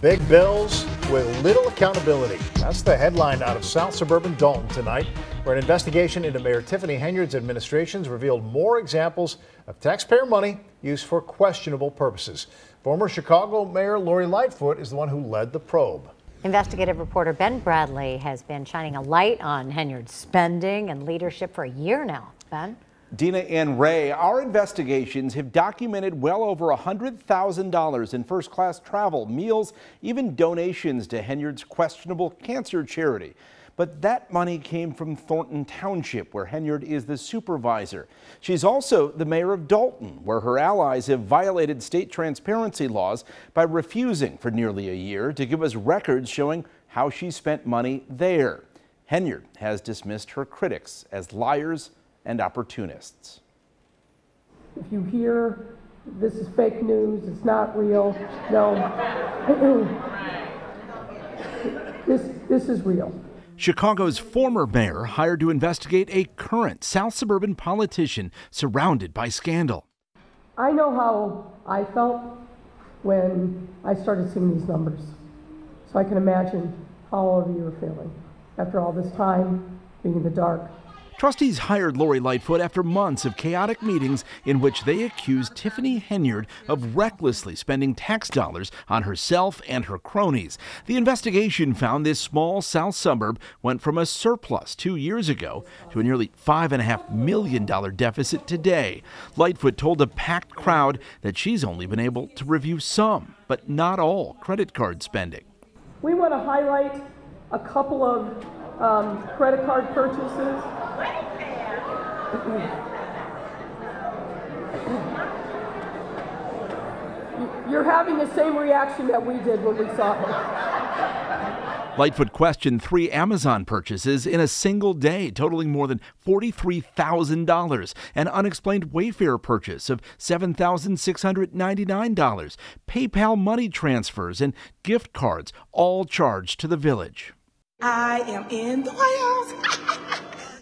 Big bills with little accountability. That's the headline out of South Suburban Dalton tonight, where an investigation into Mayor Tiffany Henyard's administrations revealed more examples of taxpayer money used for questionable purposes. Former Chicago Mayor Lori Lightfoot is the one who led the probe. Investigative reporter Ben Bradley has been shining a light on Henyard's spending and leadership for a year now. Ben? Dina and Ray, our investigations have documented well over $100,000 in first-class travel, meals, even donations to Henyard's questionable cancer charity. But that money came from Thornton Township, where Henyard is the supervisor. She's also the mayor of Dalton, where her allies have violated state transparency laws by refusing for nearly a year to give us records showing how she spent money there. Henyard has dismissed her critics as liars and opportunists. If you hear this is fake news, it's not real, no, this is real. Chicago's former mayor hired to investigate a current South Suburban politician surrounded by scandal. I know how I felt when I started seeing these numbers, so I can imagine how all of you are feeling after all this time being in the dark. Trustees hired Lori Lightfoot after months of chaotic meetings in which they accused Tiffany Henyard of recklessly spending tax dollars on herself and her cronies. The investigation found this small South suburb went from a surplus 2 years ago to a nearly $5.5 million deficit today. Lightfoot told a packed crowd that she's only been able to review some, but not all, credit card spending. We want to highlight a couple of credit card purchases. You're having the same reaction that we did when we saw her. Lightfoot questioned 3 Amazon purchases in a single day, totaling more than $43,000, an unexplained Wayfair purchase of $7,699, PayPal money transfers, and gift cards, all charged to the village. I am in the White House.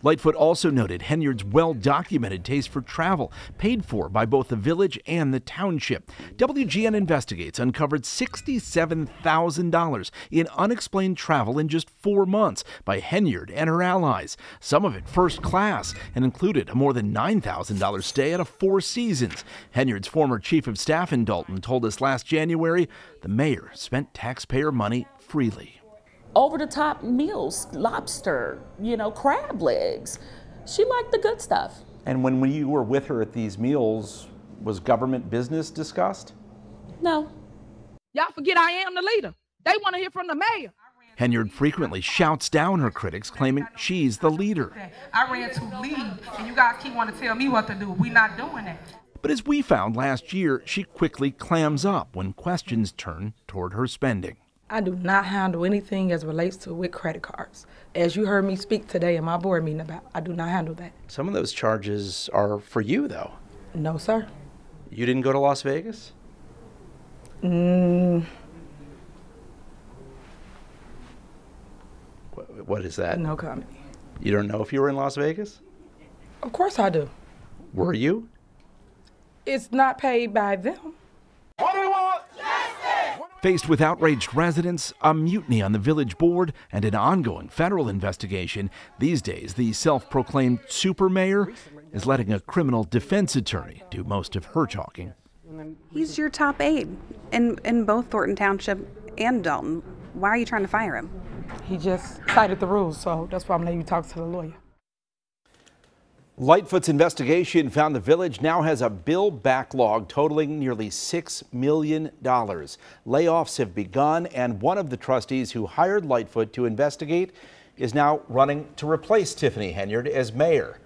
Lightfoot also noted Henyard's well-documented taste for travel, paid for by both the village and the township. WGN Investigates uncovered $67,000 in unexplained travel in just 4 months by Henyard and her allies, some of it first class, and included a more than $9,000 stay at a Four Seasons. Henyard's former chief of staff in Dalton told us last January the mayor spent taxpayer money freely. Over-the-top meals, lobster, crab legs. She liked the good stuff. And when you were with her at these meals, was government business discussed? No. Y'all forget I am the leader. They want to hear from the mayor. Henyard frequently shouts down her critics, claiming she's the leader. I ran to lead, and you guys keep wanting to tell me what to do. We're not doing that. But as we found last year, she quickly clams up when questions turn toward her spending. I do not handle anything as relates to with credit cards. As you heard me speak today in my board meeting about, I do not handle that. Some of those charges are for you, though. No, sir. You didn't go to Las Vegas? What is that? No comment. You don't know if you were in Las Vegas? Of course I do. Were you? It's not paid by them. What do we want? Faced with outraged residents, a mutiny on the village board, and an ongoing federal investigation, these days the self-proclaimed super mayor is letting a criminal defense attorney do most of her talking. He's your top aide in both Thornton Township and Dalton. Why are you trying to fire him? He just cited the rules, so that's why I'm letting you talk to the lawyer. Lightfoot's investigation found the village now has a bill backlog totaling nearly $6 million. Layoffs have begun, and one of the trustees who hired Lightfoot to investigate is now running to replace Tiffany Henyard as mayor.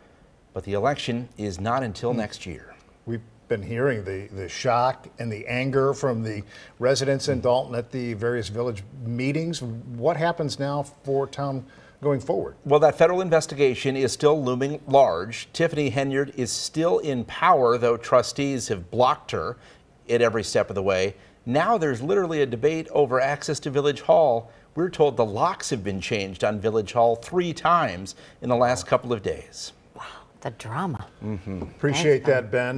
But the election is not until next year. We've been hearing the shock and the anger from the residents in Dalton at the various village meetings. What happens now for town going forward? Well, that federal investigation is still looming large. Tiffany Henyard is still in power, though trustees have blocked her at every step of the way. Now there's literally a debate over access to Village Hall. We're told the locks have been changed on Village Hall 3 times in the last couple of days. Wow, the drama. Appreciate that, Ben.